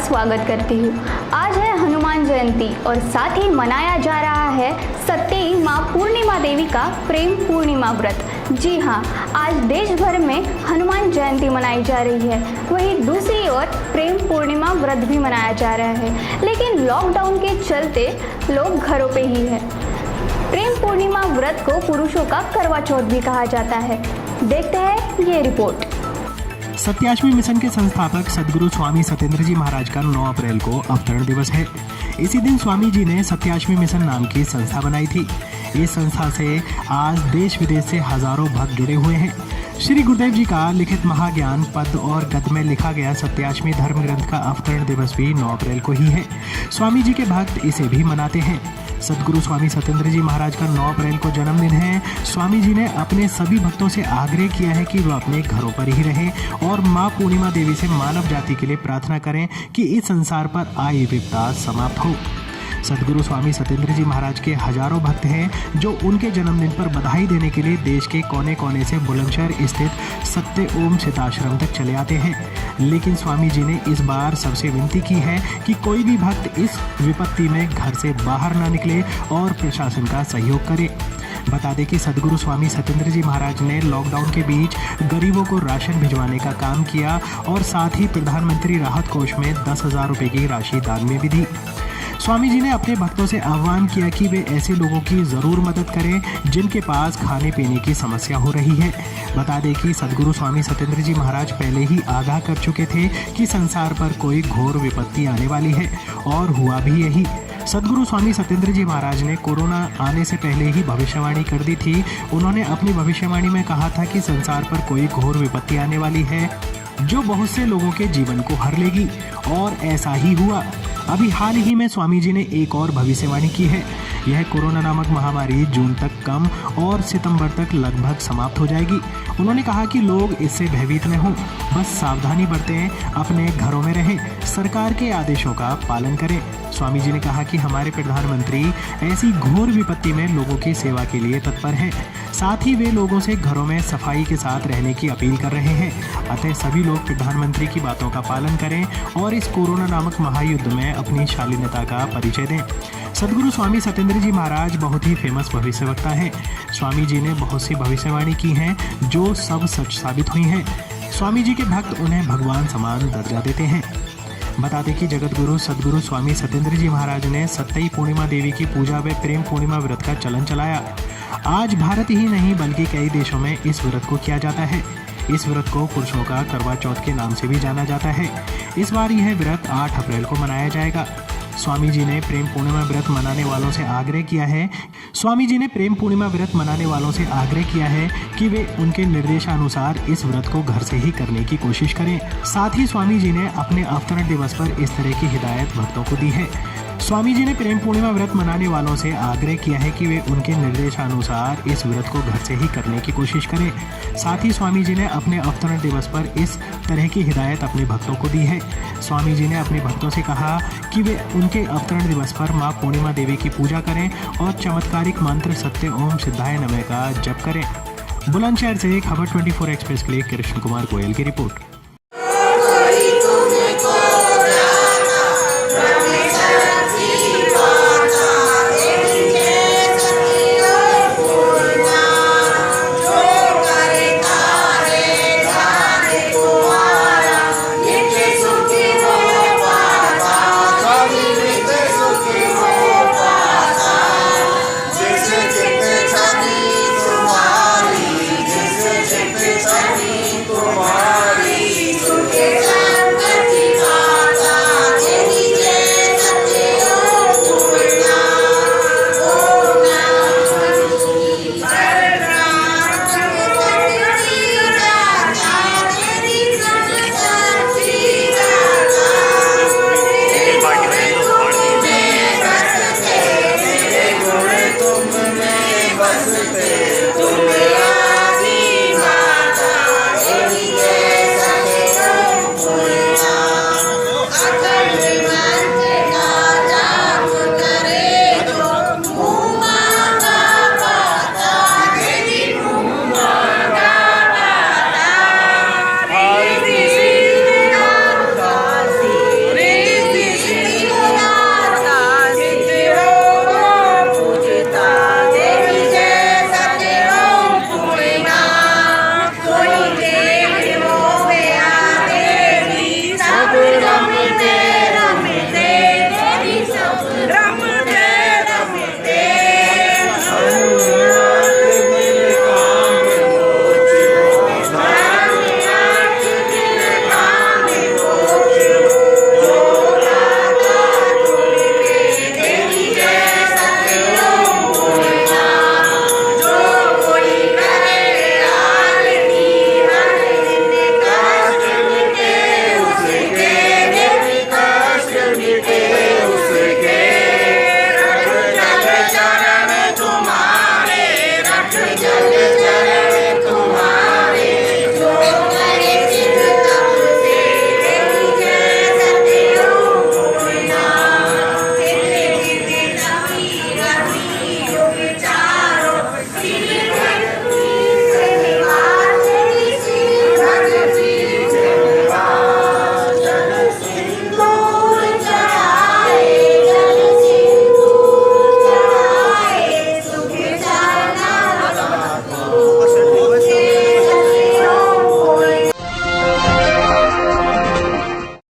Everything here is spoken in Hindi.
स्वागत करती हूँ। आज है हनुमान जयंती और साथ ही मनाया जा रहा है सत्यई माँ पूर्णिमा देवी का प्रेम पूर्णिमा व्रत। जी हाँ, आज देश भर में हनुमान जयंती मनाई जा रही है, वहीं दूसरी ओर प्रेम पूर्णिमा व्रत भी मनाया जा रहा है, लेकिन लॉकडाउन के चलते लोग घरों पे ही है। प्रेम पूर्णिमा व्रत को पुरुषों का करवा चौथ भी कहा जाता है। देखते हैं ये रिपोर्ट। सत्याश्वी मिशन के संस्थापक सद्गुरु स्वामी सत्येंद्र जी महाराज का 9 अप्रैल को अवतरण दिवस है। इसी दिन स्वामी जी ने सत्याश्वी मिशन नाम की संस्था बनाई थी। इस संस्था से आज देश विदेश से हजारों भक्त जुड़े हुए हैं। श्री गुरुदेव जी का लिखित महाज्ञान पद और गद्य में लिखा गया सत्याश्वी धर्म ग्रंथ का अवतरण दिवस भी 9 अप्रैल को ही है। स्वामी जी के भक्त इसे भी मनाते हैं। सद्गुरु स्वामी सत्येंद्र जी महाराज का 9 अप्रैल को जन्मदिन है। स्वामी जी ने अपने सभी भक्तों से आग्रह किया है कि वह अपने घरों पर ही रहें और माँ पूर्णिमा देवी से मानव जाति के लिए प्रार्थना करें कि इस संसार पर आई विपदा समाप्त हो। सद्गुरु स्वामी सत्येंद्र जी महाराज के हजारों भक्त हैं जो उनके जन्मदिन पर बधाई देने के लिए देश के कोने कोने से बुलंदशहर स्थित सत्य ओम सिताश्रम तक चले आते हैं। लेकिन स्वामी जी ने इस बार सबसे विनती की है कि कोई भी भक्त इस विपत्ति में घर से बाहर ना निकले और प्रशासन का सहयोग करे। बता दें कि सद्गुरु स्वामी सत्येंद्र जी महाराज ने लॉकडाउन के बीच गरीबों को राशन भिजवाने का काम किया और साथ ही प्रधानमंत्री राहत कोष में 10,000 रुपये की राशि दान में भी दी। स्वामी जी ने अपने भक्तों से आह्वान किया कि वे ऐसे लोगों की ज़रूर मदद करें जिनके पास खाने पीने की समस्या हो रही है। बता दें कि सद्गुरु स्वामी सत्येंद्र जी महाराज पहले ही आगाह कर चुके थे कि संसार पर कोई घोर विपत्ति आने वाली है और हुआ भी यही। सद्गुरु स्वामी सत्येंद्र जी महाराज ने कोरोना आने से पहले ही भविष्यवाणी कर दी थी। उन्होंने अपनी भविष्यवाणी में कहा था कि संसार पर कोई घोर विपत्ति आने वाली है जो बहुत से लोगों के जीवन को हर लेगी, और ऐसा ही हुआ। अभी हाल ही में स्वामी जी ने एक और भविष्यवाणी की है। यह कोरोना नामक महामारी जून तक कम और सितंबर तक लगभग समाप्त हो जाएगी। उन्होंने कहा कि लोग इससे भयभीत न हों, बस सावधानी बरतें, अपने घरों में रहें, सरकार के आदेशों का पालन करें। स्वामी जी ने कहा कि हमारे प्रधानमंत्री ऐसी घोर विपत्ति में लोगों की सेवा के लिए तत्पर हैं। साथ ही वे लोगों से घरों में सफाई के साथ रहने की अपील कर रहे हैं। अतः सभी लोग प्रधानमंत्री की बातों का पालन करें और इस कोरोना नामक महायुद्ध में अपनी शालीनता का परिचय दें। सद्गुरु स्वामी सत्येंद्र जी महाराज बहुत ही फेमस भविष्यवक्ता हैं। स्वामी जी ने बहुत सी भविष्यवाणी की हैं जो सब सच साबित हुई हैं। स्वामी जी के भक्त उन्हें भगवान समान दर्जा देते हैं। बता दें कि जगत गुरु सद्गुरु स्वामी सत्येंद्र जी महाराज ने सत्यई पूर्णिमा देवी की पूजा व प्रेम पूर्णिमा व्रत का चलन चलाया। आज भारत ही नहीं बल्कि कई देशों में इस व्रत को किया जाता है। इस व्रत को पुरुषों का करवा चौथ के नाम से भी जाना जाता है। इस बार यह व्रत 8 अप्रैल को मनाया जाएगा। स्वामी जी ने प्रेम पूर्णिमा व्रत मनाने वालों से आग्रह किया है कि वे उनके निर्देशानुसार इस व्रत को घर से ही करने की कोशिश करें। साथ ही स्वामी जी ने अपने अवतरण दिवस पर इस तरह की हिदायत भक्तों को दी है। स्वामी जी ने प्रेम पूर्णिमा व्रत मनाने वालों से आग्रह किया है कि वे उनके निर्देशानुसार इस व्रत को घर से ही करने की कोशिश करें। साथ ही स्वामी जी ने अपने अवतरण दिवस पर इस तरह की हिदायत अपने भक्तों को दी है। स्वामी जी ने अपने भक्तों से कहा कि वे उनके अवतरण दिवस पर माँ पूर्णिमा देवी की पूजा करें और चमत्कारिक मंत्र सत्य ओम सिद्धाय नमः का जप करें। बुलंदशहर से खबर 24 एक्सप्रेस के लिए कृष्ण कुमार गोयल की रिपोर्ट।